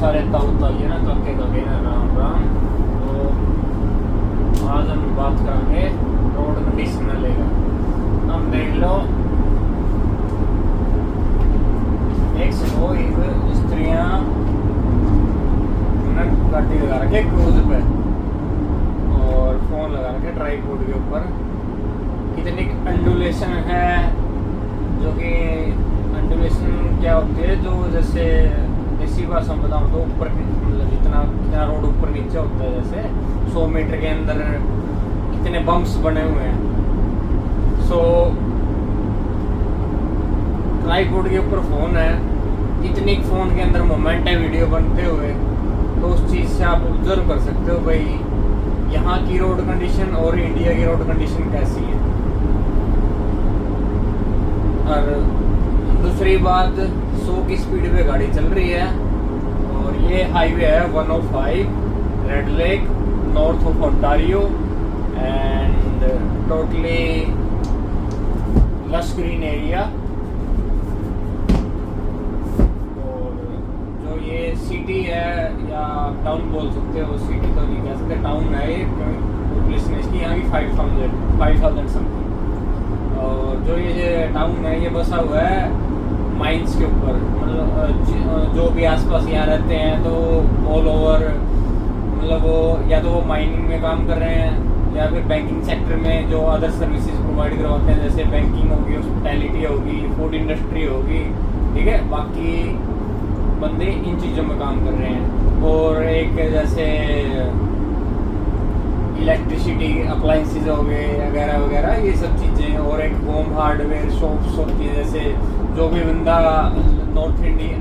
सारे ताऊ-ताई ना, काके-काके ना, राम राम। तो आज हम बात करेंगे रोड कंडीशन लेगा। हम देख लो, एक स्त्रियां गाड़ी लगा रखे क्रूज पे और फोन लगा रखे ट्राइपॉड के ऊपर। कितनी अंडुलेशन है, जो कि अंडुलेशन क्या होती है, जो जैसे देसी भाषा में बताऊँ तो ऊपर मतलब जितना रोड ऊपर नीचे होता है, जैसे 100 मीटर के अंदर कितने बम्प्स बने हुए हैं। सो ट्राइपॉड के ऊपर फोन है, इतनी फोन के अंदर मोमेंट है वीडियो बनते हुए, तो उस चीज़ से आप ऑब्जर्व कर सकते हो भाई यहाँ की रोड कंडीशन और इंडिया की रोड कंडीशन कैसी है। और दूसरी बात, 100 की स्पीड पे गाड़ी चल रही है और ये हाईवे है 105 red lake north of Ontario and totally lush green area. और जो ये सिटी है या टाउन बोल सकते हो, सिटी तो नहीं कह सकते, टाउन है ये, पॉपुलेशन इसकी यहाँ की 5,000 समथिंग। और जो ये टाउन है ये बसा हुआ है माइंस के ऊपर, मतलब जो भी आसपास यहाँ रहते हैं तो ऑल ओवर, मतलब वो या तो वो माइनिंग में काम कर रहे हैं या फिर बैंकिंग सेक्टर में जो अदर सर्विसेज प्रोवाइड करवाते हैं, जैसे बैंकिंग होगी, हॉस्पिटैलिटी होगी, फूड इंडस्ट्री होगी, ठीक है। बाकी बंदे इन चीज़ों में काम कर रहे हैं। और एक जैसे इलेक्ट्रिसिटी अप्लाइंसेज हो गए वगैरह वगैरह, ये सब चीज़ें। और एक होम हार्डवेयर शॉप्स होती है, जैसे जो भी बंदा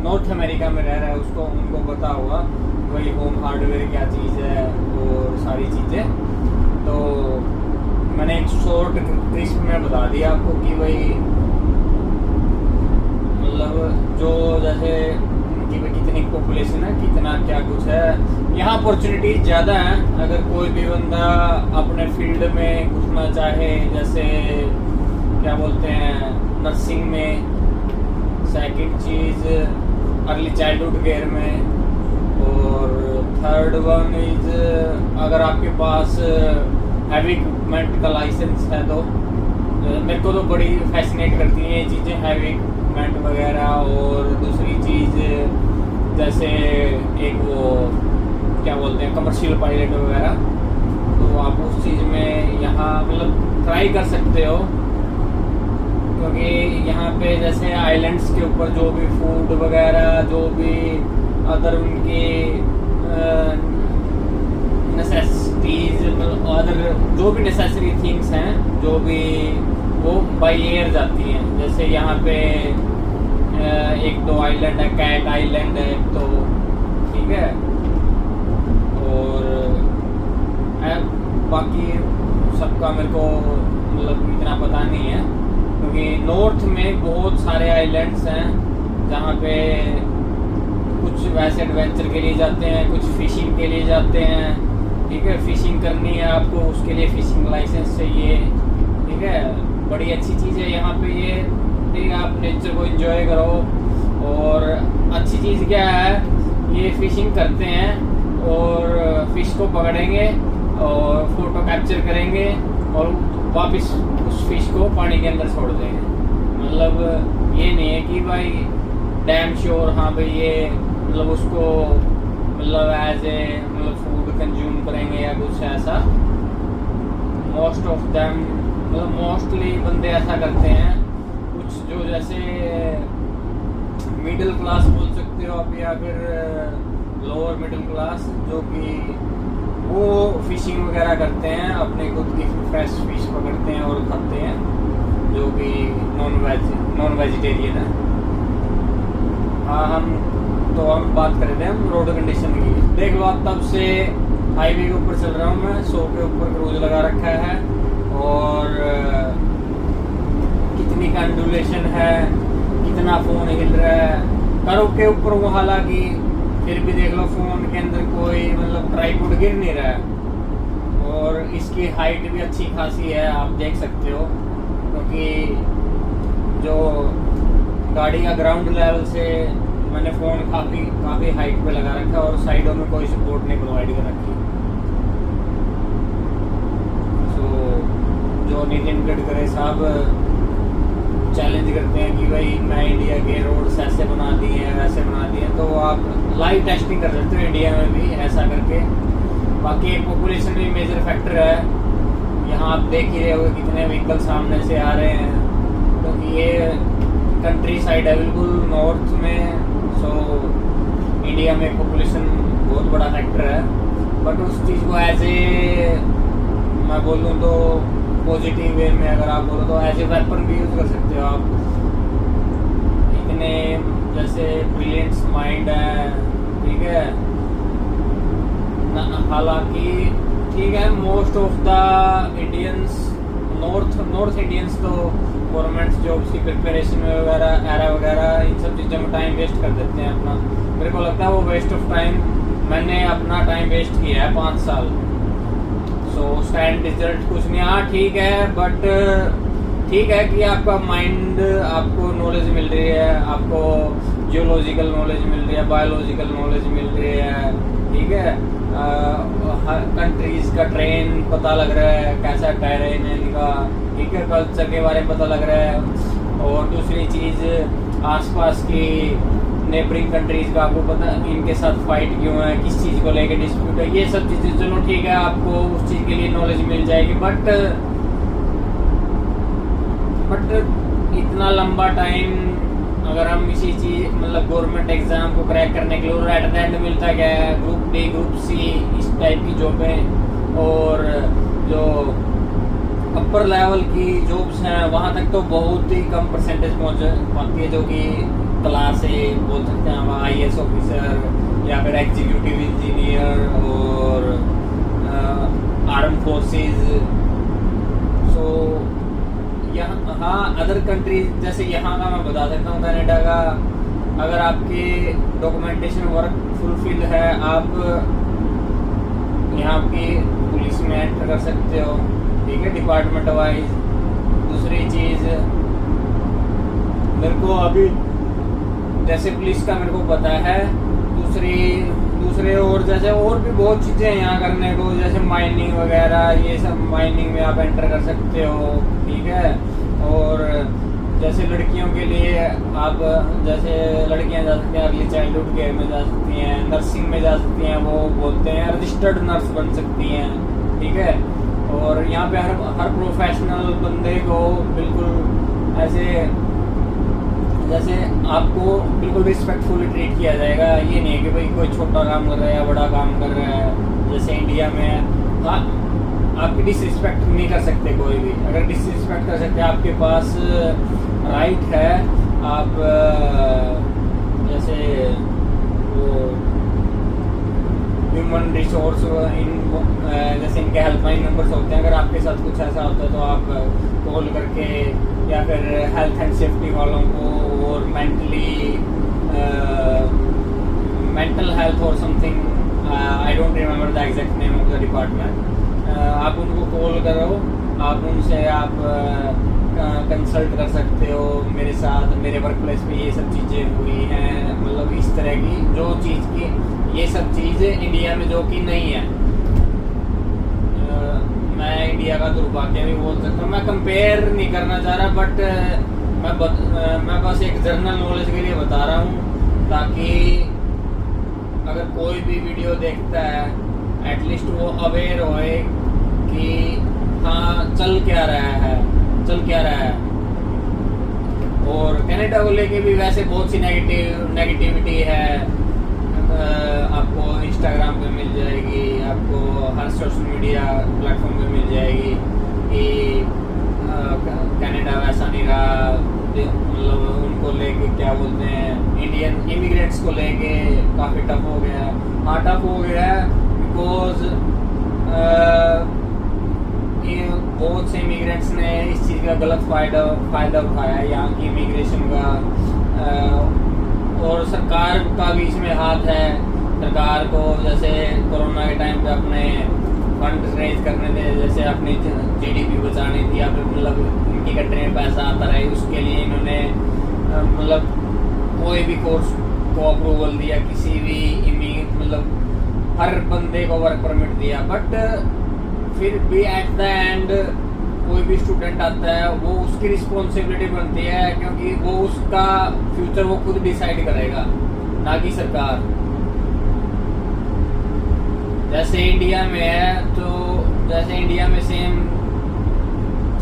नॉर्थ अमेरिका में रह रहा है उसको उनको पता होगा वही होम हार्डवेयर क्या चीज़ है और सारी चीज़ें। तो मैंने एक शॉर्ट क्रिस्प में बता दिया आपको कि भाई मतलब जो जैसे कि भाई कितनी पॉपुलेशन है, कितना क्या कुछ है। यहाँ अपॉर्चुनिटीज ज़्यादा हैं अगर कोई भी बंदा अपने फील्ड में घुसना चाहे, जैसे क्या बोलते हैं नर्सिंग में, सेकंड चीज़ अर्ली चाइल्डहुड केयर में, और थर्ड वन इज अगर आपके पास हैवी इक्विपमेंट का लाइसेंस है तो मेरे को तो बड़ी फैसिनेट करती हैं ये चीज़ें, हैवी इक्विपमेंट वगैरह। और दूसरी चीज़ जैसे एक वो क्या बोलते हैं कमर्शियल पायलट वगैरह, तो आप उस चीज़ में यहाँ मतलब ट्राई कर सकते हो, क्योंकि यहाँ पे जैसे आइलैंड्स के ऊपर जो भी फूड वगैरह, जो भी अदर उनकी नेसेसिटीज, मतलब अदर जो भी नेसेसरी थिंग्स हैं, जो भी वो बाई एयर जाती हैं। जैसे यहाँ पे एक दो आइलैंड है, कैट आइलैंड है एक तो, ठीक है। और बाकी सबका मेरे को मतलब इतना पता नहीं है, क्योंकि नॉर्थ में बहुत सारे आइलैंड्स हैं जहाँ पे कुछ वैसे एडवेंचर के लिए जाते हैं, कुछ फिशिंग के लिए जाते हैं, ठीक है। फिशिंग करनी है आपको, उसके लिए फिशिंग लाइसेंस चाहिए, ठीक है। बड़ी अच्छी चीज़ है यहाँ पे ये, ठीक है। आप नेचर को एंजॉय करो। और अच्छी चीज़ क्या है, ये फिशिंग करते हैं और फिश को पकड़ेंगे और फोटो कैप्चर करेंगे और वापस उस फिश को पानी के अंदर छोड़ देंगे। मतलब ये नहीं है कि भाई डैम श्योर हाँ भाई ये मतलब उसको मतलब एज ए मतलब फूड कंज्यूम करेंगे या कुछ ऐसा। मोस्ट ऑफ देम मतलब मोस्टली बंदे ऐसा करते हैं, कुछ जो जैसे मिडिल क्लास बोल सकते हो आप या फिर लोअर मिडिल क्लास, जो कि वो फिशिंग वगैरह करते हैं, अपने खुद की फ्रेश फिश पकड़ते हैं और खाते हैं, जो भी नॉन वेजिटेरियन है। हाँ हम बात कर रहे थे हम रोड कंडीशन की। देख लो आप, तब से हाईवे के ऊपर चल रहा हूँ मैं, 100 के ऊपर क्रूज लगा रखा है और कितनी का अंडुलेशन है, कितना फ़ोन हिल रहा है करो के ऊपर वो, हालांकि फिर भी देख लो फ़ोन के अंदर कोई मतलब ट्राइपॉड गिर नहीं रहा है। और इसकी हाइट भी अच्छी खासी है, आप देख सकते हो, क्योंकि जो गाड़ी का ग्राउंड लेवल से मैंने फ़ोन काफ़ी हाइट पे लगा रखा है और साइडों में कोई सपोर्ट नहीं प्रोवाइड कर रखी। सो जो नितिन गडकरी साहब चैलेंज करते हैं कि भाई मैं इंडिया के रोड्स ऐसे बना दिए हैं वैसे बना दिए हैं, तो आप लाइव टेस्टिंग कर सकते हो इंडिया में भी ऐसा करके। बाकी एक पॉपुलेशन भी मेजर फैक्टर है। यहाँ आप देख ही रहे हो कितने व्हीकल सामने से आ रहे हैं, क्योंकि तो ये कंट्री साइड है बिल्कुल नॉर्थ में। सो इंडिया में पॉपुलेशन बहुत बड़ा फैक्टर है, बट उस चीज़ को एज ए मैं बोलूँ तो पॉजिटिव वे में अगर आप बोलो तो एज ए वेपन भी यूज़ कर सकते हो आप। इतने जैसे ब्रिलियंट माइंड है, ठीक है। हालांकि ठीक है, most of the Indians north Indians तो गवर्नमेंट जॉब्स की प्रिपरेशन में वगैरह इन सब चीज़ों में टाइम वेस्ट कर देते हैं अपना। मेरे को लगता है वो वेस्ट ऑफ टाइम, मैंने अपना टाइम वेस्ट किया है 5 साल। सो उसका एंड रिजल्ट कुछ नहीं। हाँ ठीक है, बट ठीक है कि आपका माइंड, आपको नॉलेज मिल रही है, आपको जियोलॉजिकल नॉलेज मिल रही है, बायोलॉजिकल नॉलेज मिल रही है, ठीक है। हर कंट्रीज का ट्रेन पता लग रहा है, कैसा टेरेन है इनका, ठीक है। कल्चर के बारे में पता लग रहा है। और दूसरी चीज़, आसपास की नेबरिंग कंट्रीज का आपको पता इनके साथ फाइट क्यों है, किस चीज़ को लेके डिस्प्यूट है, ये सब चीज़ें चलो ठीक है, आपको उस चीज़ के लिए नॉलेज मिल जाएगी। बट इतना लंबा टाइम अगर हम इसी चीज़ मतलब गवर्नमेंट एग्ज़ाम को क्रैक करने के लिए, और एट द एंड मिलता क्या है, ग्रुप डी ग्रुप सी इस टाइप की जॉबें, और जो अपर लेवल की जॉब्स हैं वहाँ तक तो बहुत ही कम परसेंटेज पहुँच पाती है, जो कि क्लास ए बोल सकते हैं हम, IAS ऑफिसर या फिर एग्जीक्यूटिव इंजीनियर और आर्म फोर्सेस। सो यहाँ हाँ अदर कंट्रीज जैसे यहाँ का मैं बता सकता हूँ, कनाडा का, अगर आपके डॉक्यूमेंटेशन वर्क फुलफिल है, आप यहाँ की पुलिस में एंटर कर सकते हो, ठीक है, डिपार्टमेंट वाइज। दूसरी चीज़, मेरे को अभी जैसे पुलिस का मेरे को पता है, दूसरे और जैसे और भी बहुत चीज़ें हैं यहाँ करने को, जैसे माइनिंग वगैरह, ये सब माइनिंग में आप एंटर कर सकते हो, ठीक है। और जैसे लड़कियों के लिए आप, जैसे लड़कियाँ जा सकती हैं अर्ली चाइल्डहुड केयर में जा सकती हैं, नर्सिंग में जा सकती हैं, वो बोलते हैं रजिस्टर्ड नर्स बन सकती हैं, ठीक है। और यहाँ पे हर प्रोफेशनल बंदे को बिल्कुल ऐसे जैसे आपको बिल्कुल रिस्पेक्टफुली ट्रीट किया जाएगा। ये नहीं है कि भाई कोई छोटा काम कर रहा है या बड़ा काम कर रहा है, जैसे इंडिया में आपकी डिसरिस्पेक्ट नहीं कर सकते कोई भी। अगर डिसरिस्पेक्ट कर सकते, आपके पास राइट है, आप जैसे वो ह्यूमन रिसोर्स जैसे इनके हेल्पलाइन नंबर्स होते हैं, अगर आपके साथ कुछ ऐसा होता है तो आप कॉल करके, या फिर हेल्थ एंड सेफ्टी वालों को, और मेंटल हेल्थ और something, I don't remember the exact name of the department, आप उनको कॉल करो, आप उनसे आप कंसल्ट कर सकते हो। मेरे साथ मेरे वर्क प्लेस पे ये सब चीज़ें हुई हैं, मतलब इस तरह की जो चीज़ की, ये सब चीज़ इंडिया में जो कि नहीं है। मैं इंडिया का दुर्भाग्य भी बोल सकता हूँ, मैं कंपेयर नहीं करना चाह रहा, बट मैं बस एक जनरल नॉलेज के लिए बता रहा हूँ, ताकि अगर कोई भी वीडियो देखता है एटलीस्ट वो अवेयर होए कि हाँ चल क्या रहा है। और कनाडा को लेके भी वैसे बहुत सी नेगेटिविटी है, आपको इंस्टाग्राम पे मिल जाएगी, आपको हर सोशल मीडिया प्लेटफॉर्म पे मिल जाएगी कि कनाडा वैसा नहीं रहा, मतलब उनको लेके क्या बोलते हैं, इंडियन इमिग्रेंट्स को लेके काफ़ी टफ हो गया। हाँ टफ हो गया है बिकॉज बहुत से इमिग्रेंट्स ने इस चीज़ का गलत फ़ायदा उठाया है यहाँ की इमिग्रेशन का, और सरकार का भी इसमें हाथ है। सरकार को जैसे कोरोना के टाइम पे अपने फंड रेज करने थे, जैसे अपनी GDP बचानी थी, या फिर मतलब इनकी कंट्री में पैसा आता रहे, उसके लिए इन्होंने मतलब कोई भी कोर्स को अप्रूवल दिया, किसी भी मतलब हर बंदे को वर्क परमिट दिया, बट फिर भी एट द एंड कोई भी स्टूडेंट आता है वो उसकी रिस्पॉन्सिबिलिटी बनती है, क्योंकि वो उसका फ्यूचर वो खुद डिसाइड करेगा, ना कि सरकार। जैसे इंडिया में है, तो जैसे इंडिया में सेम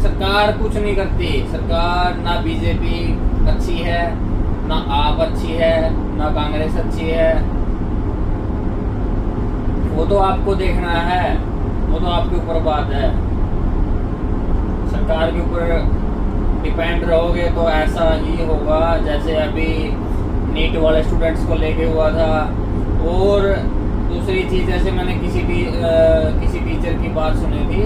सरकार कुछ नहीं करती। सरकार ना बीजेपी अच्छी है, ना आप अच्छी है, ना कांग्रेस अच्छी है। वो तो आपको देखना है, वो तो आपके ऊपर बात है। सरकार के ऊपर डिपेंड रहोगे तो ऐसा ही होगा जैसे अभी नीट वाले स्टूडेंट्स को लेके हुआ था। और दूसरी चीज़, जैसे मैंने किसी टीचर की बात सुनी थी,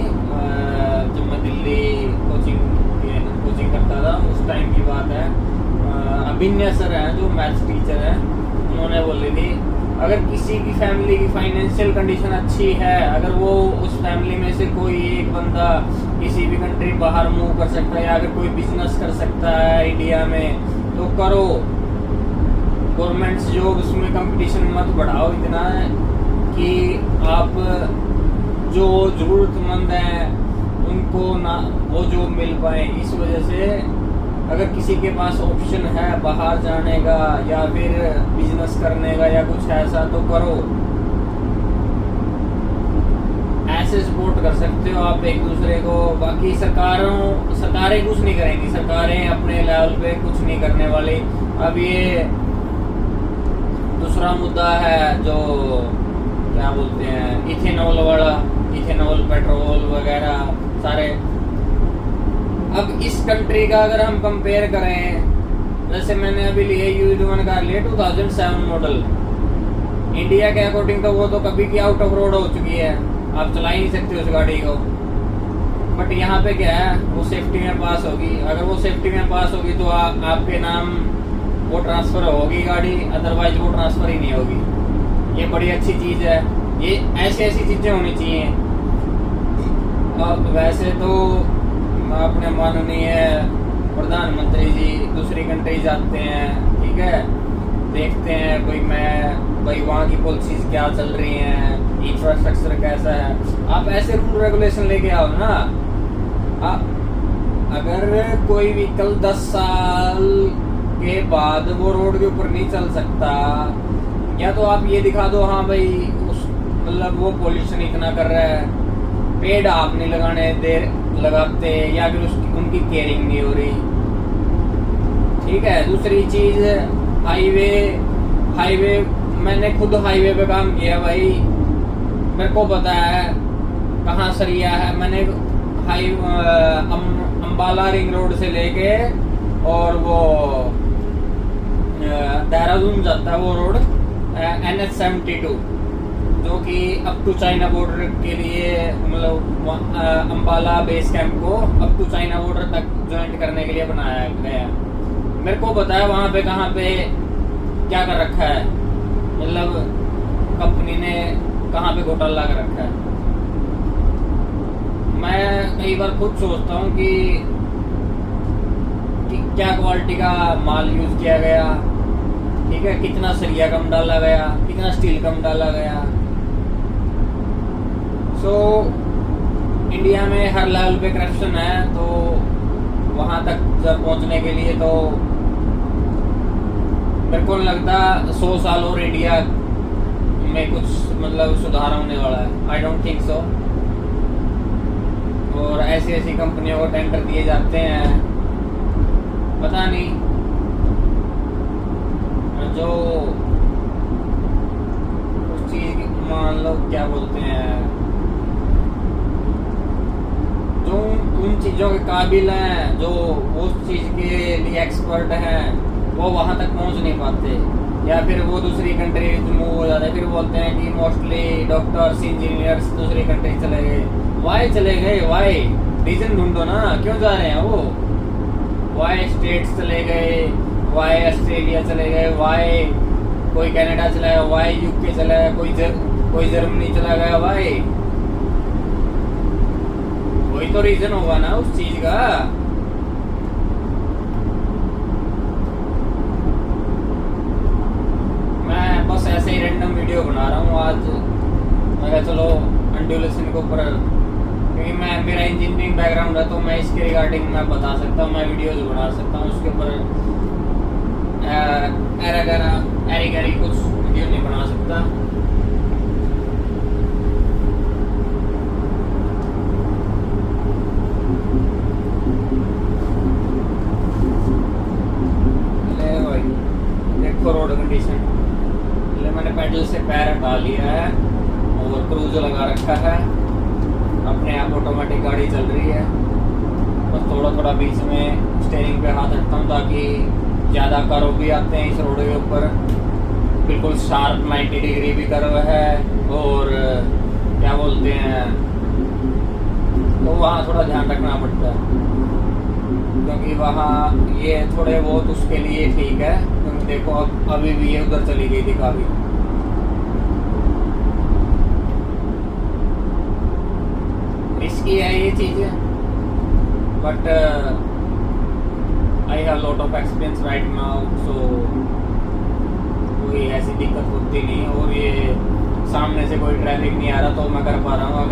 जब मैं दिल्ली कोचिंग करता था उस टाइम की बात है। अभिन्या सर हैं जो मैथ्स टीचर हैं, उन्होंने बोली थी अगर किसी की फैमिली की फाइनेंशियल कंडीशन अच्छी है, अगर वो उस फैमिली में से कोई एक बंदा किसी भी कंट्री बाहर मूव कर सकता है या अगर कोई बिजनेस कर सकता है इंडिया में, तो करो। गवर्नमेंट जॉब्स में कंपटीशन मत बढ़ाओ इतना कि आप जो ज़रूरतमंद हैं उनको ना वो जॉब मिल पाए। इस वजह से अगर किसी के पास ऑप्शन है बाहर जाने का या फिर बिजनेस करने का या कुछ ऐसा, तो करो। ऐसे सपोर्ट कर सकते हो आप एक दूसरे को। बाकी सरकारें कुछ नहीं करेंगी, सरकारें अपने लेवल पे कुछ नहीं करने वाली। अब ये दूसरा मुद्दा है जो क्या बोलते हैं, इथेनॉल वाला, इथेनॉल पेट्रोल वगैरह सारे। अब इस कंट्री का अगर हम कंपेयर करें, जैसे मैंने अभी लिए U1 कार लिए 2007 मॉडल, इंडिया के अकॉर्डिंग तो वो तो कभी की आउट ऑफ रोड हो चुकी है, आप चला ही नहीं सकते उस गाड़ी को। बट यहाँ पे क्या है, वो सेफ्टी में पास होगी। अगर वो सेफ्टी में पास होगी तो आपके नाम वो ट्रांसफ़र होगी गाड़ी, अदरवाइज वो ट्रांसफ़र ही नहीं होगी। ये बड़ी अच्छी चीज़ है, ये ऐसी चीज़ें होनी चाहिए। अब वैसे तो अपने माननीय प्रधानमंत्री जी दूसरी कंट्री जाते हैं, ठीक है, देखते हैं भाई वहाँ की पॉलिसीज क्या चल रही हैं, इंफ्रास्ट्रक्चर कैसा है। आप ऐसे रूल रेगुलेशन लेके आओ ना। अगर कोई व्हीकल 10 साल के बाद वो रोड के ऊपर नहीं चल सकता, या तो आप ये दिखा दो हाँ भाई मतलब वो पोल्यूशन इतना कर रहा है, पेड़ आप नहीं लगाते, या फिर उनकी केयरिंग नहीं हो रही, ठीक है। दूसरी चीज, हाईवे मैंने खुद हाईवे पे काम किया भाई, मेरे को पता है कहाँ सरिया है। मैंने अम्बाला रिंग रोड से लेके और वो देहरादून जाता है वो रोड, NH72, जो कि अप टू चाइना बॉर्डर के लिए, मतलब अम्बाला बेस कैंप को अप टू चाइना बॉर्डर तक ज्वाइन करने के लिए बनाया गया। मेरे को पता है वहाँ पे कहाँ पे क्या कर रखा है, मतलब कंपनी ने कहाँ पे घोटाला कर रखा है। मैं कई बार खुद सोचता हूँ कि क्या क्वालिटी का माल यूज किया गया, ठीक है, कितना सरिया कम डाला गया, कितना स्टील कम डाला गया। इंडिया में हर लेवल पे करप्शन है, तो वहाँ तक जब पहुँचने के लिए तो मेरे को नहीं लगता 100 साल और इंडिया में कुछ मतलब सुधार होने वाला है। I don't think so. और ऐसी कंपनियों को टेंडर दिए जाते हैं, पता नहीं जो उस चीज मान लो क्या बोलते हैं, जो उन चीज़ों के काबिल हैं, जो उस चीज़ के लिए एक्सपर्ट हैं, वो वहाँ तक पहुँच नहीं पाते, या फिर वो दूसरी कंट्री मूव हो जाते हैं। फिर बोलते हैं कि मोस्टली डॉक्टर्स इंजीनियर्स दूसरी कंट्री चले गए। वाई चले गए? वाई रीजन ढूंढो ना, क्यों जा रहे हैं वो? वाई स्टेट्स चले गए, वाई ऑस्ट्रेलिया चले गए, वाई कोई कनाडा चला गया, वाई यूके चला गया, कोई जर्मनी चला गया, वाई कोई तो रीजन होगा ना उस चीज का। चलो अंडुलेशन के ऊपर, क्योंकि मेरा इंजीनियरिंग बैकग्राउंड है तो मैं इसके रिगार्डिंग मैं बता सकता हूँ, मैं वीडियोज बना सकता हूँ उसके ऊपर। एरी गैरी कुछ वीडियो नहीं बना सकता। देखो रोड कंडीशन, मैंने पैडल से पैर हटा लिया है और क्रूज लगा रखा है, अपने आप ऑटोमेटिक गाड़ी चल रही है। बस थोड़ा थोड़ा बीच में स्टीयरिंग पे हाथ रखता हूँ ताकि ज़्यादा कर्व भी आते हैं इस रोड के ऊपर, बिल्कुल शार्प 90 डिग्री भी कर्व है, और क्या बोलते हैं, तो वहाँ थोड़ा ध्यान रखना पड़ता है, क्योंकि वहाँ ये थोड़े बहुत उसके लिए ठीक है। क्योंकि देखो अब अभी भी ये उधर चली गई थी काफ़ी। रिस्की है ये चीज़ें, but I have lot of experience right now, so कोई ऐसी दिक्कत होती नहीं। और ये सामने से कोई ट्रैफिक नहीं आ रहा तो मैं कर पा रहा हूँ।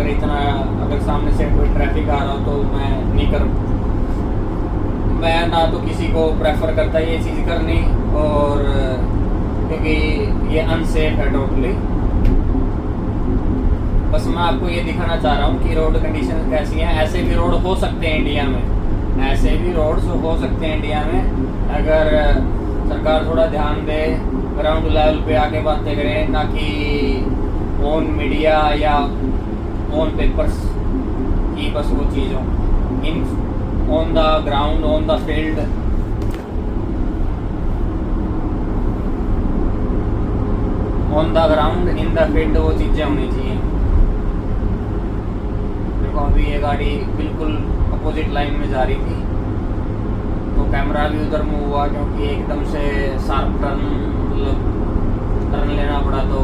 अगर सामने से कोई ट्रैफिक आ रहा हो तो मैं नहीं कर, मैं ना तो किसी को प्रेफर करता ये चीज़ करनी, और क्योंकि ये अनसेफ है टोटली। बस मैं आपको ये दिखाना चाह रहा हूँ कि रोड कंडीशन कैसी हैं। ऐसे भी रोड हो सकते हैं इंडिया में, ऐसे भी रोड्स हो सकते हैं इंडिया में, अगर सरकार थोड़ा ध्यान दे, ग्राउंड लेवल पे आके बातें करें, ना कि ऑन मीडिया या ऑन पेपर्स की बस वो चीज़ हो। इन on the ground, on the field, on the ground, in the field वो चीज़ें होनी चाहिए। देखो अभी ये गाड़ी बिल्कुल अपोजिट लाइन में जा रही थी तो कैमरा भी उधर मूव हुआ, क्योंकि एकदम से शार्प टर्न लेना पड़ा तो